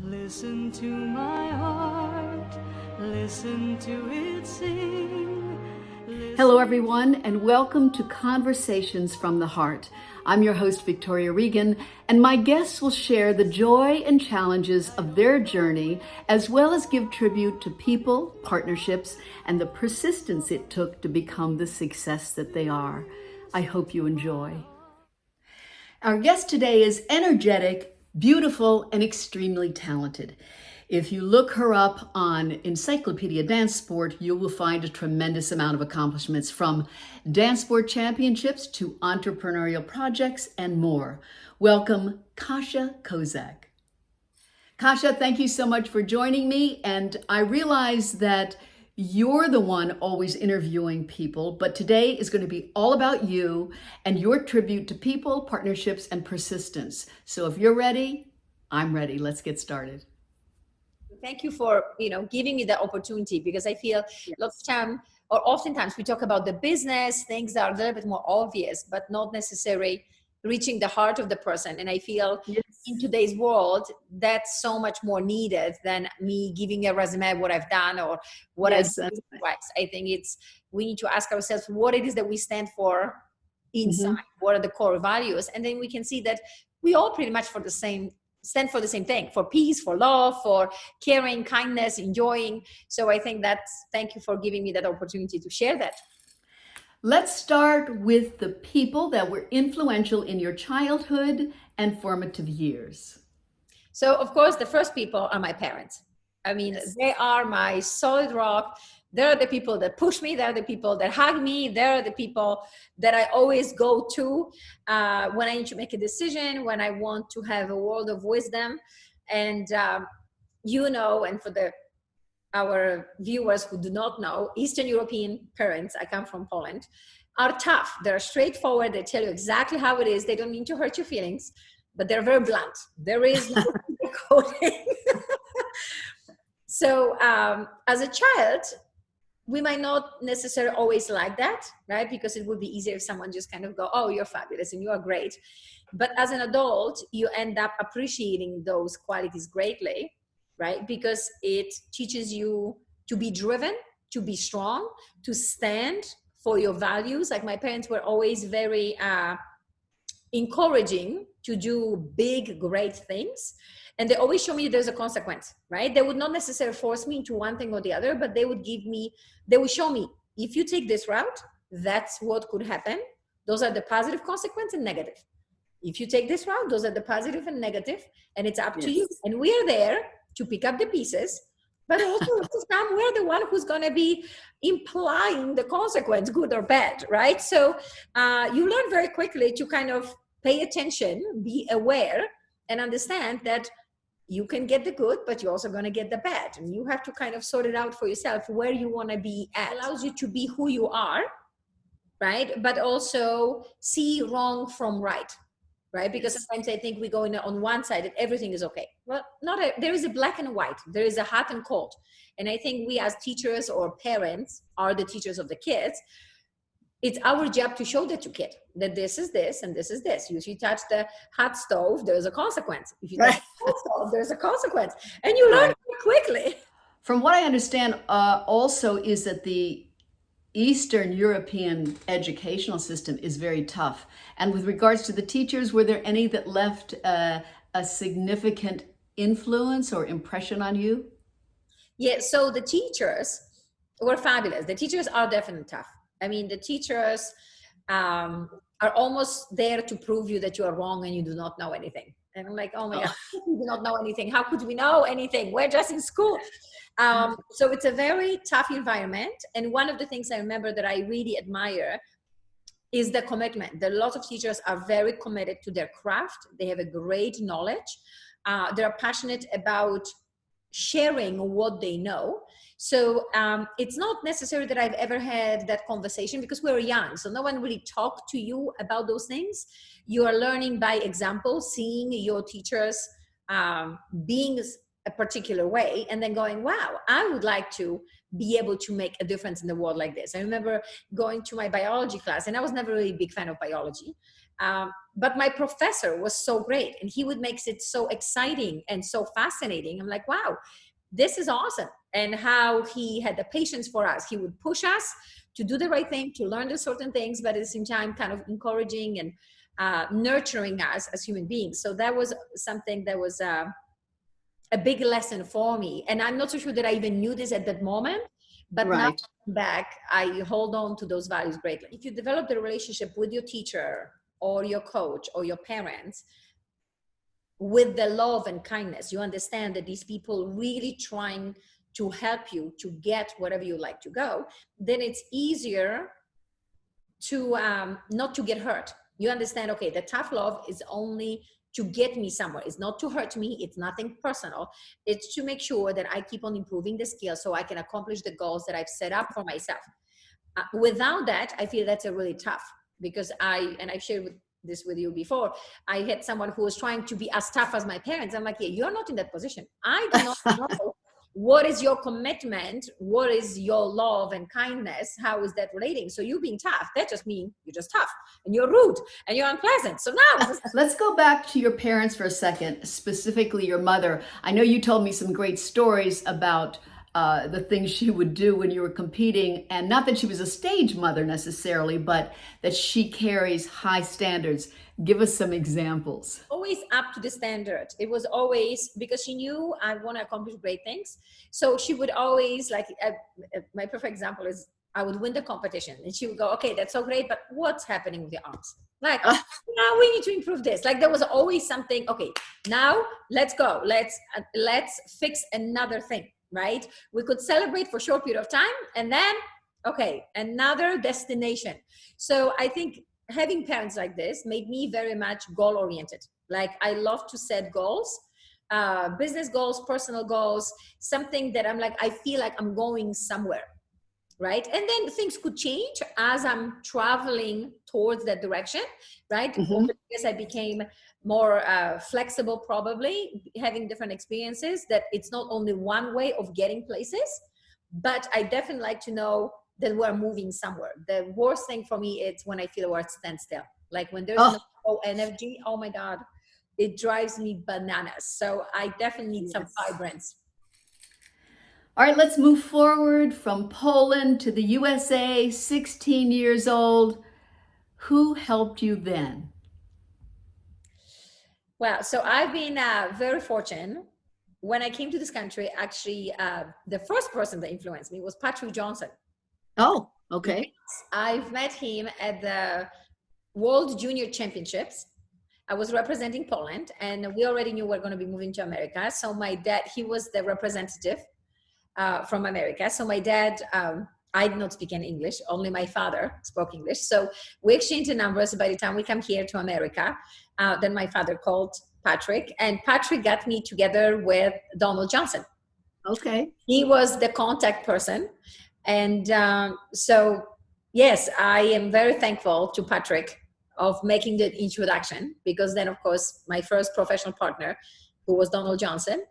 Listen to my heart, listen to it sing. Hello, everyone, and welcome to Conversations from the Heart. I'm your host, Victoria Regan, and my guests will share the joy and challenges of their journey, as well as give tribute to people, partnerships, and the persistence it took to become the success that they are. I hope you enjoy. Our guest today is energetic, beautiful, and extremely talented. If you look her up on Encyclopedia Dance Sport, you will find a tremendous amount of accomplishments, from dance sport championships to entrepreneurial projects and more. Welcome, Kasia Kozak. Kasia, thank you so much for joining me. And I realize that you're the one always interviewing people, but today is going to be all about you and your tribute to people, partnerships, and persistence. So if you're ready, I'm ready. Let's get started. Thank you for giving me the opportunity, because I feel lots of time, or oftentimes, we talk about the business things that are a little bit more obvious, but not necessarily reaching the heart of the person. And I feel in today's world, that's so much more needed than me giving a resume what I've done or what I've done twice. I think we need to ask ourselves what it is that we stand for inside. What are the core values? And then we can see that we all pretty much stand for the same thing, for peace, for love, for caring, kindness, enjoying. So I think thank you for giving me that opportunity to share that. Let's start with the people that were influential in your childhood and formative years. So of course, the first people are my parents. I mean, They are my solid rock. They're the people that push me. They're the people that hug me. They're the people that I always go to when I need to make a decision, when I want to have a word of wisdom. And, and for our viewers who do not know, Eastern European parents, I come from Poland, are tough. They're straightforward. They tell you exactly how it is. They don't mean to hurt your feelings, but they're very blunt. There is no coding. So as a child, we might not necessarily always like that, right? Because it would be easier if someone just kind of go, oh, you're fabulous and you are great. But as an adult, you end up appreciating those qualities greatly, right? Because it teaches you to be driven, to be strong, to stand for your values. Like my parents were always very encouraging to do big, great things. And they always show me there's a consequence, right? They would not necessarily force me into one thing or the other, but they would show me, if you take this route, that's what could happen. Those are the positive consequence and negative. If you take this route, those are the positive and negative, and it's up to you. And we are there to pick up the pieces, but also we're the one who's going to be implying the consequence, good or bad, right? So you learn very quickly to kind of pay attention, be aware, and understand that you can get the good, but you're also going to get the bad. And you have to kind of sort it out for yourself where you want to be at. It allows you to be who you are, right? But also see wrong from right, right? Because sometimes I think we go on one side that everything is okay. Well, there is a black and white. There is a hot and cold. And I think we as teachers or parents are the teachers of the kids. It's our job to show that to kid that this is this and this is this. If you touch the hot stove, there's a consequence. If you touch the hot stove, there's a consequence. And you learn quickly. From what I understand also is that the Eastern European educational system is very tough. And with regards to the teachers, were there any that left a significant influence or impression on you? Yeah, so the teachers were fabulous. The teachers are definitely tough. I mean, the teachers are almost there to prove you that you are wrong and you do not know anything. And I'm like, oh my God, we do not know anything. How could we know anything? We're just in school. So it's a very tough environment. And one of the things I remember that I really admire is the commitment. A lot of teachers are very committed to their craft. They have a great knowledge. They're passionate about sharing what they know. So it's not necessary that I've ever had that conversation because we were young. So no one really talked to you about those things. You are learning by example, seeing your teachers being a particular way and then going, wow, I would like to be able to make a difference in the world like this. I remember going to my biology class, and I was never really a big fan of biology. But my professor was so great, and he would make it so exciting and so fascinating. I'm like, wow, this is awesome. And how he had the patience for us. He would push us to do the right thing, to learn the certain things, but at the same time, kind of encouraging and nurturing us as human beings. So that was something that was a big lesson for me. And I'm not so sure that I even knew this at that moment, but now back, I hold on to those values greatly. If you develop the relationship with your teacher or your coach or your parents with the love and kindness, you understand that these people really trying to help you to get wherever you like to go, then it's easier to not to get hurt. You understand, okay, the tough love is only to get me somewhere. It's not to hurt me. It's nothing personal. It's to make sure that I keep on improving the skills so I can accomplish the goals that I've set up for myself. Without that, I feel that's a really tough, because I've shared this with you before. I had someone who was trying to be as tough as my parents. I'm like, yeah, you're not in that position. I do not know what is your commitment, what is your love and kindness, how is that relating? So you being tough, that just means you're just tough and you're rude and you're unpleasant. So now let's go back to your parents for a second, specifically your mother. I know you told me some great stories about the things she would do when you were competing, and not that she was a stage mother necessarily, but that she carries high standards. Give us some examples. Always up to the standard. It was always, because she knew I want to accomplish great things. So she would always, like, my perfect example is I would win the competition and she would go, okay, that's so great, but what's happening with your arms? Like, now we need to improve this. Like, there was always something, okay, now let's go. Let's fix another thing, right? We could celebrate for a short period of time and then, okay, another destination. So I think having parents like this made me very much goal oriented. Like, I love to set goals, business goals, personal goals, something that I'm like, I feel like I'm going somewhere, right? And then things could change as I'm traveling towards that direction, right? Mm-hmm. Because I became more flexible, probably having different experiences, that it's not only one way of getting places, but I definitely like to know that we're moving somewhere. The worst thing for me is when I feel the word stand still. Like when there's no energy, oh my God, it drives me bananas. So I definitely need some vibrance. All right, let's move forward from Poland to the USA, 16 years old. Who helped you then? Well, so I've been very fortunate. When I came to this country, actually, the first person that influenced me was Patrick Johnson. Oh, okay. I've met him at the World Junior Championships. I was representing Poland, and we already knew we were going to be moving to America. So my dad, he was the representative from America. So my dad, I did not speak any English, only my father spoke English. So we exchanged the numbers. By the time we come here to America, then my father called Patrick, and Patrick got me together with Donald Johnson. Okay. He was the contact person. And so, yes, I am very thankful to Patrick of making the introduction, because then, of course, my first professional partner, who was Donald Johnson,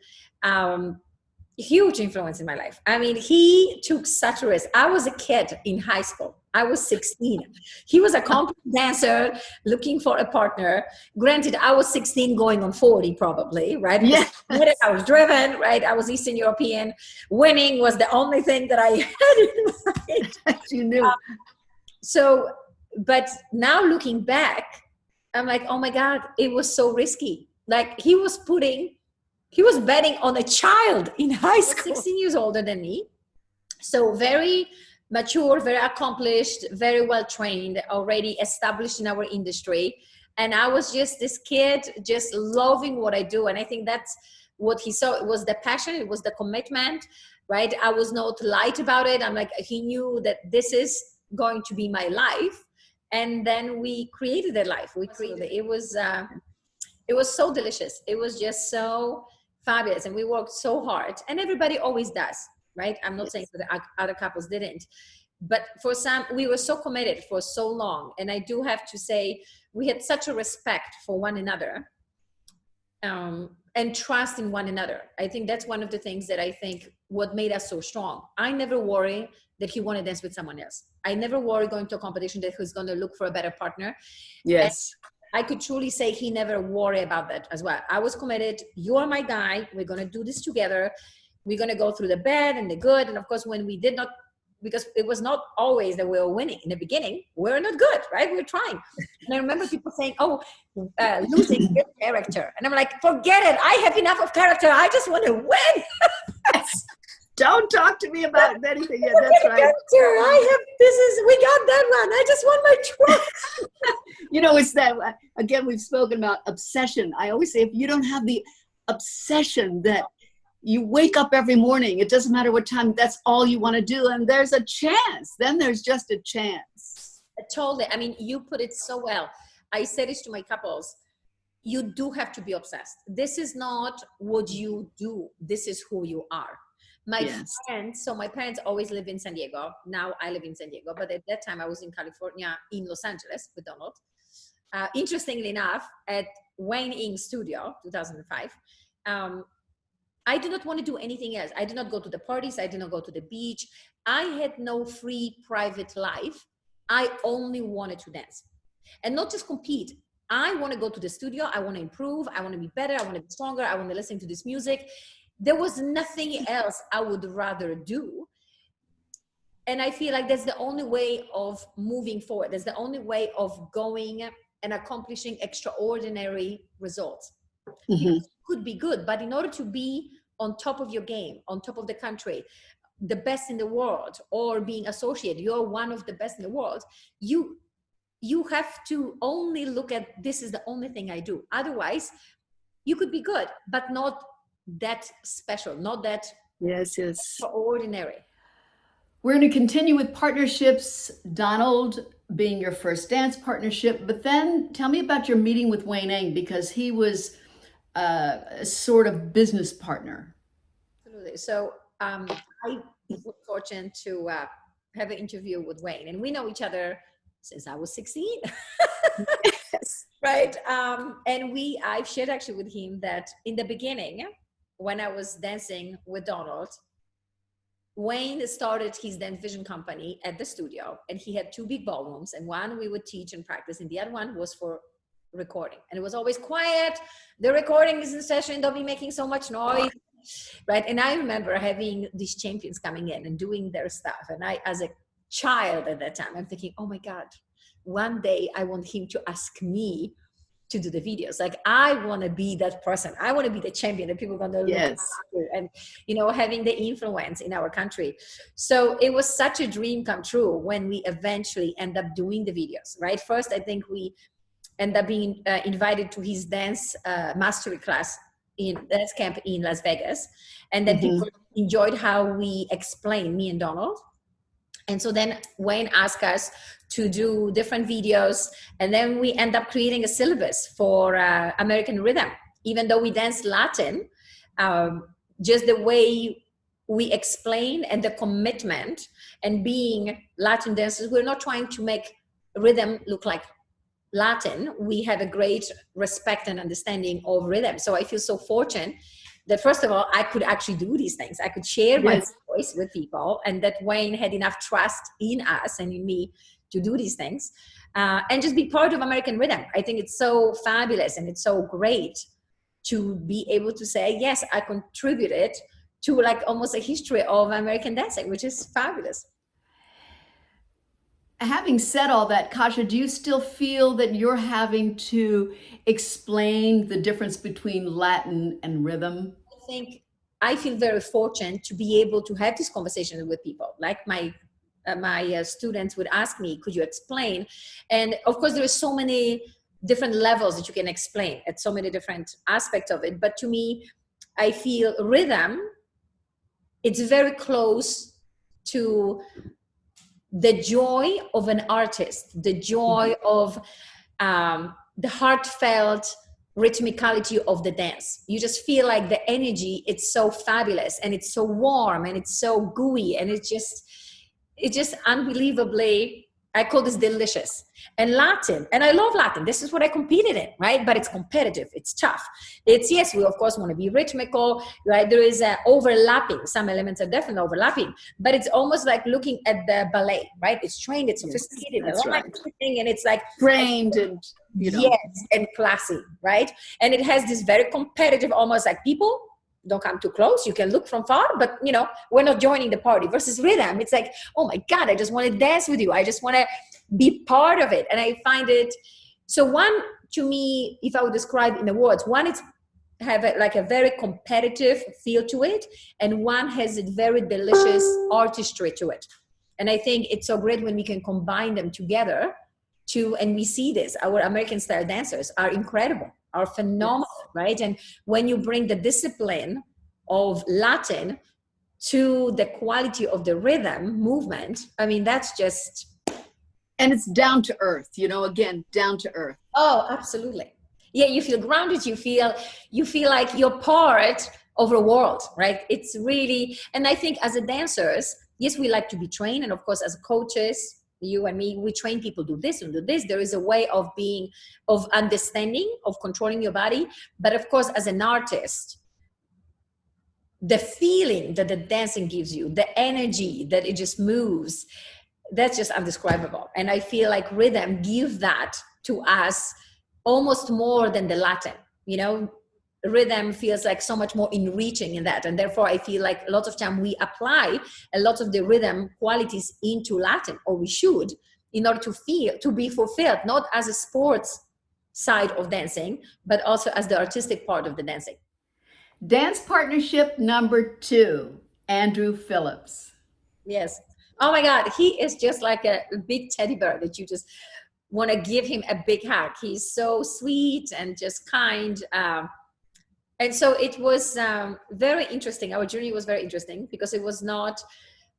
huge influence in my life. I mean, he took such a risk. I was a kid in high school. I was 16. He was a competent dancer looking for a partner. Granted, I was 16 going on 40 probably, right? Yeah. I was driven, right? I was Eastern European. Winning was the only thing that I had in mind. You knew. So, but now looking back, I'm like, oh my God, it was so risky. Like he was betting on a child in high school. 16 years older than me. So very mature, very accomplished, very well trained, already established in our industry. And I was just this kid, just loving what I do. And I think that's what he saw. It was the passion. It was the commitment, right? I was not light about it. I'm like, he knew that this is going to be my life. And then we created a life. It was so delicious. It was just so fabulous. And we worked so hard, and everybody always does, right? I'm not saying that the other couples didn't, but for some, we were so committed for so long. And I do have to say, we had such a respect for one another, and trust in one another. I think that's one of the things that I think what made us so strong. I never worry that he want to dance with someone else. I never worry going to a competition that he's going to look for a better partner. Yes. I could truly say he never worried about that as well. I was committed. You're my guy. We're going to do this together. We're going to go through the bad and the good. And of course, when we did not, because it was not always that we were winning in the beginning, we're not good, right? We're trying. And I remember people saying, oh, losing your character. And I'm like, forget it. I have enough of character. I just want to win. Don't talk to me about anything yet. That's right. Character. We got that one. I just want my trophy. You know, it's that, again, we've spoken about obsession. I always say, if you don't have the obsession that you wake up every morning, it doesn't matter what time, that's all you want to do, and there's a chance. Then there's just a chance. Totally. I mean, you put it so well. I say this to my couples. You do have to be obsessed. This is not what you do. This is who you are. My parents, so my parents always live in San Diego. Now I live in San Diego, but at that time I was in California, in Los Angeles with Donald. Interestingly enough, at Wayne Ing's studio, 2005, I did not want to do anything else. I did not go to the parties. I did not go to the beach. I had no free private life. I only wanted to dance and not just compete. I want to go to the studio. I want to improve. I want to be better. I want to be stronger. I want to listen to this music. There was nothing else I would rather do. And I feel like that's the only way of moving forward. That's the only way of going and accomplishing extraordinary results. You could be good, but in order to be on top of your game, on top of the country, the best in the world, or being associated, you're one of the best in the world, you have to only look at, this is the only thing I do. Otherwise, you could be good, but not that special, not that extraordinary. We're going to continue with partnerships, Donald being your first dance partnership, but then tell me about your meeting with Wayne Eng, because he was a sort of business partner. Absolutely. So I was fortunate to have an interview with Wayne, and we know each other since I was 16. Yes. Right. And I've shared actually with him that in the beginning, when I was dancing with Donald, Wayne started his dance vision company at the studio, and he had 2 big ballrooms, and one we would teach and practice, and the other one was for recording. And it was always quiet. The recording is in session. Don't be making so much noise. Right. And I remember having these champions coming in and doing their stuff. And I, as a child at that time, I'm thinking, oh my God, one day I want him to ask me to do the videos. Like, I want to be that person. I want to be the champion that people are going to look at, and, you know, having the influence in our country. So it was such a dream come true when we eventually end up doing the videos, right? First, I think we end up being invited to his dance mastery class in dance camp in Las Vegas. And then people enjoyed how we explained, me and Donald. And so then Wayne asked us to do different videos, and then we end up creating a syllabus for American rhythm. Even though we dance Latin, just the way we explain and the commitment, and being Latin dancers, we're not trying to make rhythm look like Latin. We have a great respect and understanding of rhythm. So I feel so fortunate that, first of all, I could actually do these things. I could share my voice with people, and that Wayne had enough trust in us and in me to do these things, and just be part of American rhythm. I think it's so fabulous, and it's so great to be able to say, yes, I contributed to like almost a history of American dancing, which is fabulous. Having said all that, Kasia, do you still feel that you're having to explain the difference between Latin and rhythm? I feel very fortunate to be able to have this conversation with people. Like my students would ask me, could you explain? And of course, there are so many different levels that you can explain at so many different aspects of it. But to me, I feel rhythm, it's very close to the joy of an artist, the joy of the heartfelt rhythmicality of the dance. You just feel like the energy, it's so fabulous, and it's so warm, and it's so gooey, and it's just unbelievably, I call this delicious. And Latin, and I love Latin. This is what I competed in, right? But it's competitive. It's tough. It's, yes, we of course want to be rhythmical, right? There is overlapping. Some elements are definitely overlapping, but it's almost like looking at the ballet, right? It's trained, it's sophisticated, that's right. And it's like trained and you know. Yes, and classy, right? And it has this very competitive, almost like people don't come too close. You can look from far, but we're not joining the party. Versus rhythm, it's like, oh my God, I just want to dance with you. I just want to be part of it. And I find it, so one, to me, if I would describe in the words, one, it's have like a very competitive feel to it, and one has a very delicious artistry to it. And I think it's so great when we can combine them together and we see this, our American style dancers are incredible, are phenomenal, yes. Right? And when you bring the discipline of Latin to the quality of the rhythm movement, I mean, that's just... And it's down to earth, again, down to earth. Oh, absolutely. Yeah, you feel grounded, you feel like you're part of a world, right? It's really, and I think as a dancers, yes, we like to be trained. And of course, as coaches, you and me, we train people do this and do this. There is a way of understanding, of controlling your body. But of course, as an artist, the feeling that the dancing gives you, the energy that it just moves, that's just undescribable. And I feel like rhythm gives that to us almost more than the Latin, rhythm feels like so much more enriching in that. And therefore I feel like a lot of time we apply a lot of the rhythm qualities into Latin, or we should, in order to be fulfilled, not as a sports side of dancing, but also as the artistic part of the dancing. Dance partnership number 2, Andrew Phillips. Yes. Oh my God. He is just like a big teddy bear that you just want to give him a big hug. He's so sweet and just kind. And so it was very interesting. Our journey was very interesting because it was not,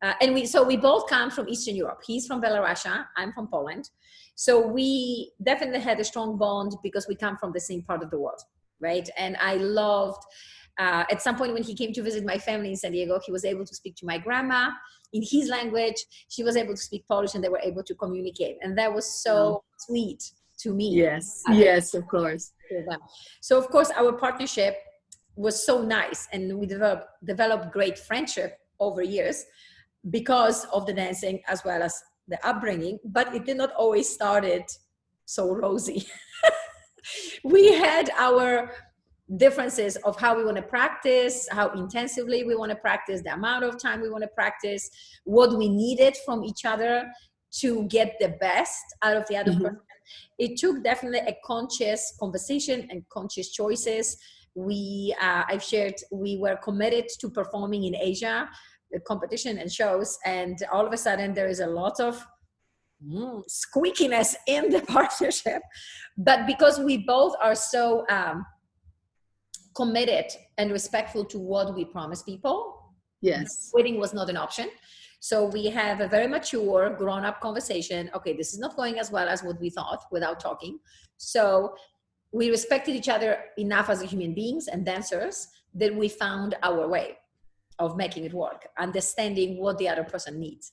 and we both come from Eastern Europe. He's from Belarus, I'm from Poland. So we definitely had a strong bond because we come from the same part of the world, right? And I loved, at some point when he came to visit my family in San Diego, he was able to speak to my grandma in his language. She was able to speak Polish and they were able to communicate. And that was so sweet to me. Yes, yes, of course. So of course our partnership was so nice, and we developed great friendship over years because of the dancing as well as the upbringing, but it did not always started so rosy. We had our differences of how we want to practice, how intensively we want to practice, the amount of time we want to practice, what we needed from each other to get the best out of the other person. It took definitely a conscious conversation and conscious choices. I've shared, we were committed to performing in Asia, the competition and shows, and all of a sudden there is a lot of squeakiness in the partnership. But because we both are so committed and respectful to what we promise people, yes, quitting was not an option. So we have a very mature, grown-up conversation. Okay, this is not going as well as what we thought without talking. So we respected each other enough as human beings and dancers that we found our way of making it work, understanding what the other person needs.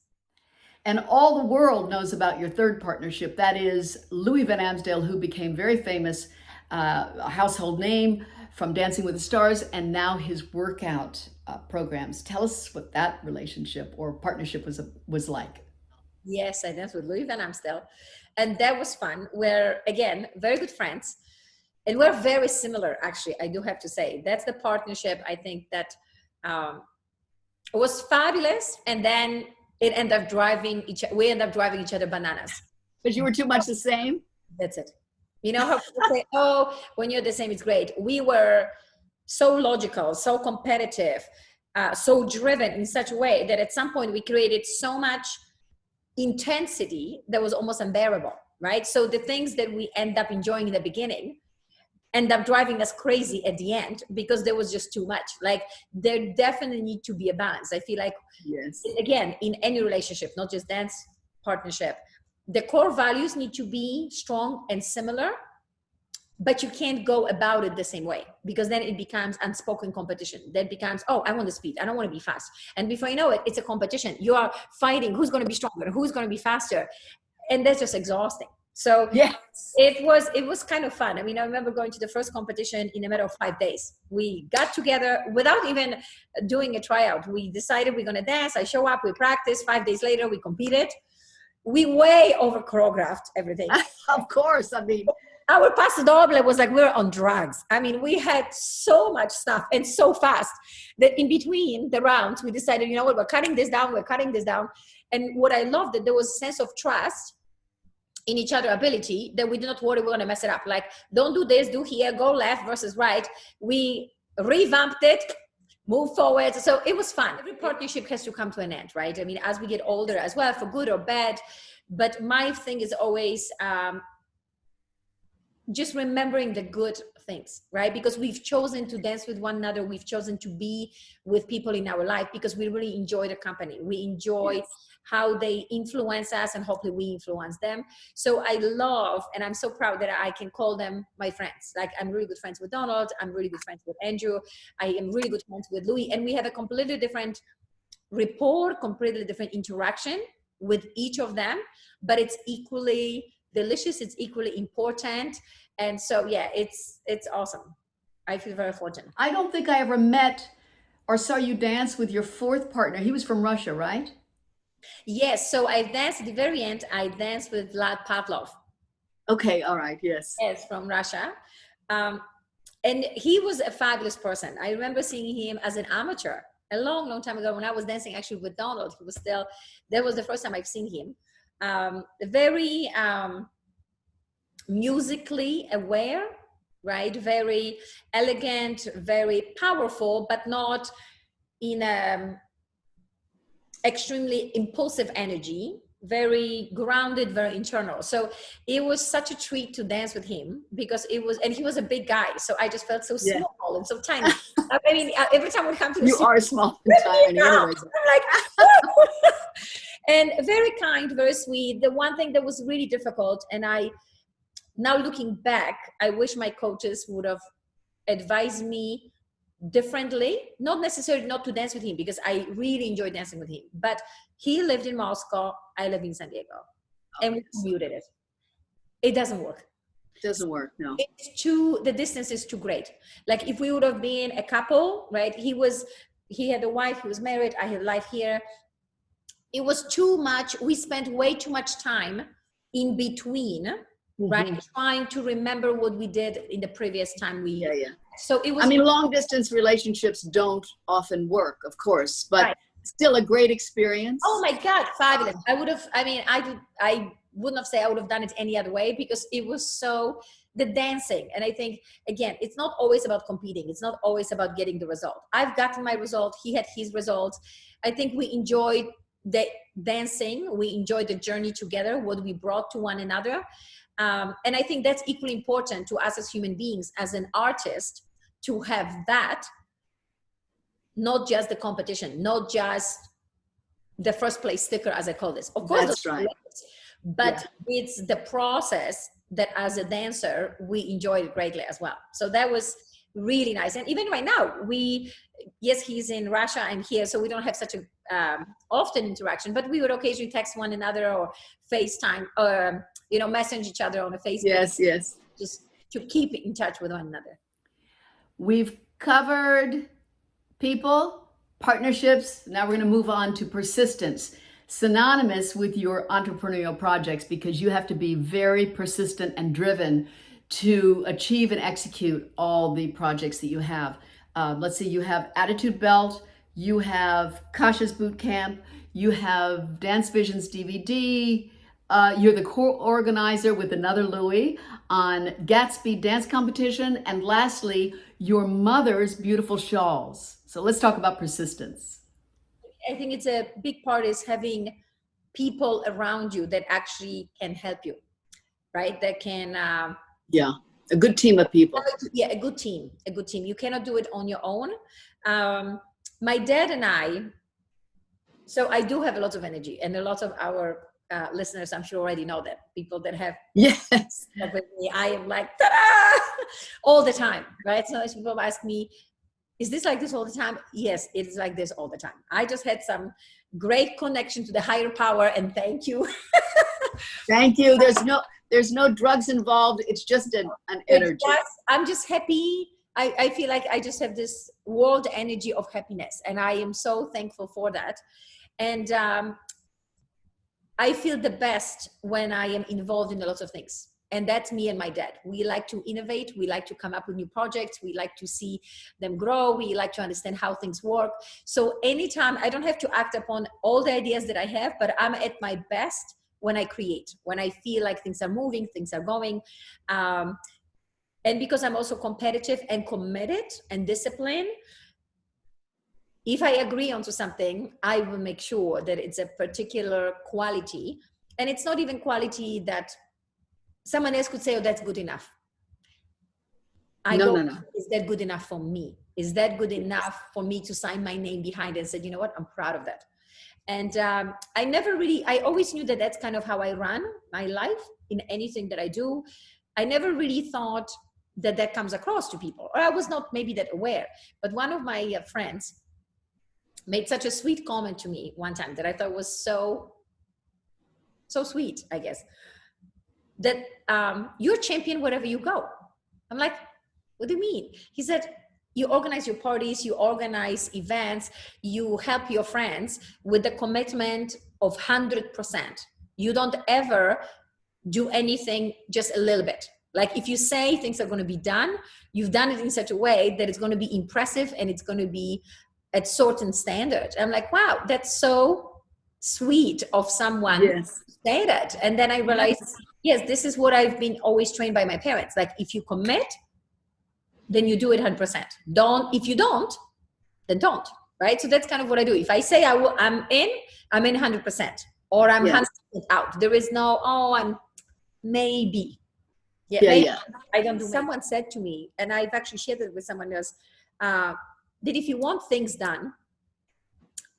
And all the world knows about your third partnership. That is Louis Van Amsdale, who became very famous, a household name from Dancing with the Stars, and now his workout programs. Tell us what that relationship or partnership was like. Yes, I danced with Louis Van Amsdale, and that was fun. We're, again, very good friends, and we're very similar, actually, I do have to say. That's the partnership, I think, that was fabulous, and then we ended up driving each other bananas. But you were too much the same? That's it. You know how people say, oh, when you're the same, it's great. We were so logical, so competitive, so driven in such a way that at some point we created so much intensity that was almost unbearable, right? So the things that we end up enjoying in the beginning end up driving us crazy at the end because there was just too much. Like, there definitely need to be a balance. I feel like, yes, again, in any relationship, not just dance partnership, the core values need to be strong and similar, but you can't go about it the same way, because then it becomes unspoken competition. That becomes, oh, I want the speed, I don't want to be fast. And before you know it, it's a competition. You are fighting who's going to be stronger, who's going to be faster. And that's just exhausting. So yes, it was kind of fun. I mean, I remember going to the first competition in a matter of 5 days. We got together without even doing a tryout. We decided we're going to dance. I show up, we practice. 5 days later, we competed. We way over choreographed everything. Of course. I mean, our paso doble was like we were on drugs. I mean, we had so much stuff and so fast that in between the rounds, we decided, you know what, we're cutting this down, we're cutting this down. And what I loved that there was a sense of trust in each other ability that we did not worry we're going to mess it up. Like, don't do this, do here, go left versus right. We revamped it, move forward. So it was fun. Every partnership has to come to an end, right? I mean, as we get older as well, for good or bad. But my thing is always just remembering the good things, right? Because we've chosen to dance with one another. We've chosen to be with people in our life because we really enjoy the company. We enjoy how they influence us, and hopefully we influence them. So I love, and I'm so proud that I can call them my friends. Like, I'm really good friends with Donald. I'm really good friends with Andrew. I am really good friends with Louis. And we have a completely different rapport, completely different interaction with each of them, but it's equally delicious, it's equally important. And so yeah, it's awesome. I feel very fortunate. I don't think I ever met or saw you dance with your fourth partner. He was from Russia, right? Yes, so I danced at the very end. I danced with Vlad Pavlov. Okay, all right, yes. Yes, from Russia. And he was a fabulous person. I remember seeing him as an amateur a long, long time ago when I was dancing actually with Donald. He was still, that was the first time I've seen him. Very musically aware, right? Very elegant, very powerful, but not in a extremely impulsive energy, very grounded, very internal. So it was such a treat to dance with him because it was, and he was a big guy. So I just felt so small and so tiny. I mean, every time we come to the you are small and tiny. I'm like, and very kind, very sweet. The one thing that was really difficult, and now looking back, I wish my coaches would have advised me differently, not necessarily not to dance with him because I really enjoyed dancing with him, but he lived in Moscow, I live in San Diego, and we commuted it. It doesn't work. It doesn't work, no. It's the distance is too great. Like if we would have been a couple, right? He had a wife, he was married, I had life here. It was too much. We spent way too much time in between, right? Trying to remember what we did in the previous time we. So it was. I mean, long distance relationships don't often work, of course, but still a great experience. Oh my God, fabulous! I wouldn't have said I would have done it any other way because it was so the dancing. And I think again, it's not always about competing. It's not always about getting the result. I've gotten my result. He had his results. I think we enjoyed the dancing. We enjoyed the journey together. What we brought to one another. And I think that's equally important to us as human beings, as an artist, to have that, not just the competition, not just the first place sticker, as I call this. Of course, that's right. But it's the process that as a dancer, we enjoyed it greatly as well. So that was really nice. And even right now, he's in Russia and here, so we don't have such a often interaction, but we would occasionally text one another or FaceTime or message each other on a Facebook. Yes. Just to keep in touch with one another. We've covered people, partnerships. Now we're going to move on to persistence, synonymous with your entrepreneurial projects, because you have to be very persistent and driven to achieve and execute all the projects that you have. Let's see, you have Attitude Belt, you have Kasia's Boot Camp, you have Dance Visions DVD, you're the co-organizer with another Louis on Gatsby Dance Competition, and lastly, your mother's beautiful shawls. So let's talk about persistence. I think it's a big part is having people around you that actually can help you, right? That can... a good team of people. Yeah, a good team. You cannot do it on your own. My dad and I, so I do have a lot of energy, and a lot of our listeners, I'm sure already know that. People that have with me, I am like, ta-da! All the time, right? So as people ask me, is this like this all the time? Yes, it's like this all the time. I just had some great connection to the higher power, and thank you. Thank you. There's no drugs involved. It's just an energy. I'm just happy. I feel like I just have this world energy of happiness, and I am so thankful for that. And I feel the best when I am involved in a lot of things. And that's me and my dad. We like to innovate. We like to come up with new projects. We like to see them grow. We like to understand how things work. So anytime, I don't have to act upon all the ideas that I have, but I'm at my best when I create, when I feel like things are moving, things are going. And because I'm also competitive and committed and disciplined, if I agree onto something, I will make sure that it's a particular quality. And it's not even quality that someone else could say, oh, that's good enough. No. Is that good enough for me? Is that good enough for me to sign my name behind it and say, you know what, I'm proud of that. And I always knew that that's kind of how I run my life in anything that I do. I never really thought that comes across to people, or I was not maybe that aware. But one of my friends made such a sweet comment to me one time that I thought was so sweet, I guess, that you're champion wherever you go. I'm like, what do you mean? He said, you organize your parties, you organize events, you help your friends with the commitment of 100%. You don't ever do anything just a little bit. Like if you say things are going to be done, you've done it in such a way that it's going to be impressive and it's going to be at certain standard. I'm like, wow, that's so sweet of someone to say that. And then I realized, yes, this is what I've been always trained by my parents. Like if you commit, then you do it 100%. If you don't, then don't, right? So that's kind of what I do. If I say I'm in 100%, or I'm 100% out. There is no, I'm maybe. Maybe. I don't do. Someone said to me, and I've actually shared it with someone else, that if you want things done,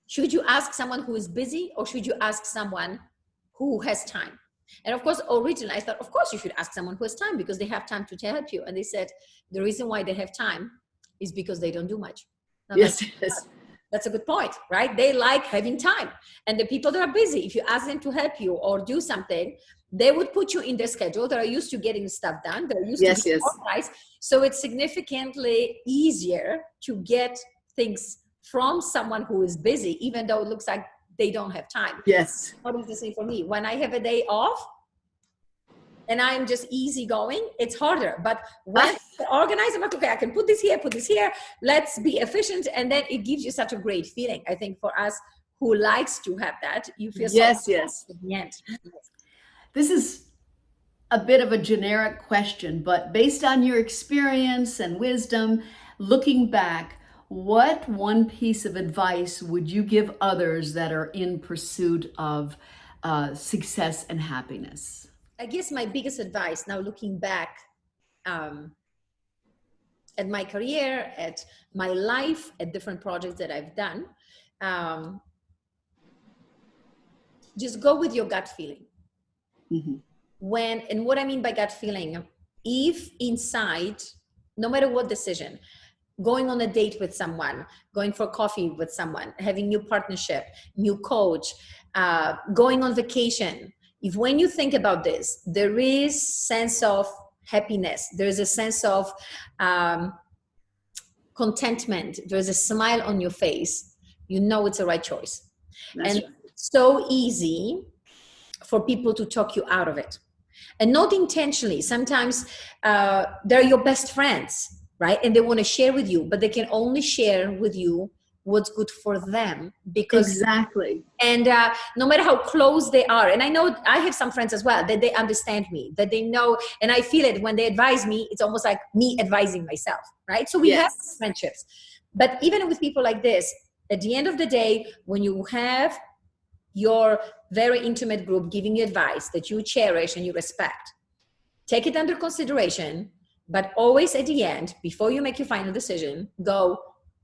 should you ask someone who is busy or should you ask someone who has time? And of course, originally I thought, of course you should ask someone who has time because they have time to help you. And they said, the reason why they have time is because they don't do much. Yes. That's a good point, right? They like having time. And the people that are busy, if you ask them to help you or do something, they would put you in their schedule. They're used to getting stuff done. They're used to being organized. So it's significantly easier to get things from someone who is busy, even though it looks like they don't have time. Yes. What is the same for me? When I have a day off and I'm just easygoing, it's harder. But when I organize, I'm like, okay, I can put this here. Let's be efficient. And then it gives you such a great feeling. I think for us who likes to have that, you feel so yes. at the end. This is a bit of a generic question, but based on your experience and wisdom, looking back, what one piece of advice would you give others that are in pursuit of success and happiness? I guess my biggest advice now looking back at my career, at my life, at different projects that I've done, just go with your gut feeling. Mm-hmm. And what I mean by gut feeling, if inside, no matter what decision, going on a date with someone, going for coffee with someone, having new partnership, new coach, going on vacation, if when you think about this, there is sense of happiness, there's a sense of contentment, there's a smile on your face, you know it's the right choice. That's right. So easy for people to talk you out of it. And not intentionally. Sometimes they're your best friends, right? And they want to share with you, but they can only share with you what's good for them. Because exactly. And no matter how close they are, and I know I have some friends as well, that they understand me, that they know, and I feel it when they advise me, it's almost like me advising myself, right? So we have friendships. But even with people like this, at the end of the day, when you have your very intimate group giving you advice that you cherish and you respect, take it under consideration, but always at the end, before you make your final decision, go,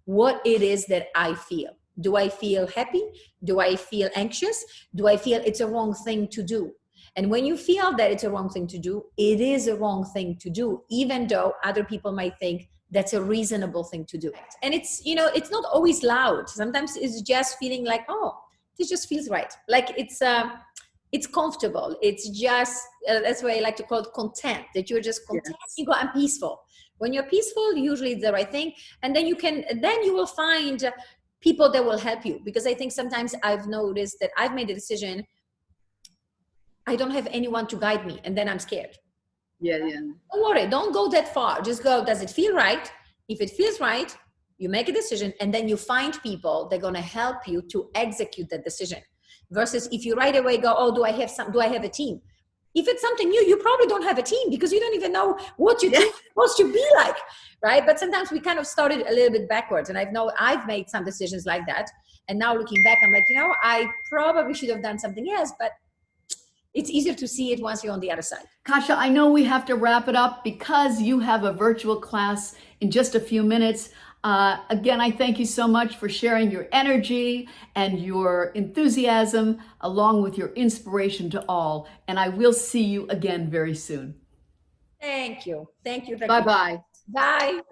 what it is that I feel. Do I feel happy? Do I feel anxious? Do I feel it's a wrong thing to do? And when you feel that it's a wrong thing to do, it is a wrong thing to do, even though other people might think that's a reasonable thing to do. And it's, you know, it's not always loud. Sometimes it's just feeling like, oh, this just feels right. Like it's comfortable. It's just, that's why I like to call it content, that you're just content. Yes. You go, I'm peaceful. When you're peaceful, usually it's the right thing. And then you will find people that will help you. Because I think sometimes I've noticed that I've made a decision, I don't have anyone to guide me, and then I'm scared. Yeah. Don't worry, don't go that far. Just go, does it feel right? If it feels right, you make a decision, and then you find people that are going to help you to execute that decision. Versus if you right away go, oh, do I have a team? If it's something new, you probably don't have a team because you don't even know what your team is supposed to be like, right? But sometimes we kind of started a little bit backwards. And I've made some decisions like that. And now looking back, I'm like, I probably should have done something else, but it's easier to see it once you're on the other side. Kasia, I know we have to wrap it up because you have a virtual class in just a few minutes. Again, I thank you so much for sharing your energy and your enthusiasm along with your inspiration to all. And I will see you again very soon. Thank you. Thank you. Bye-bye. Bye.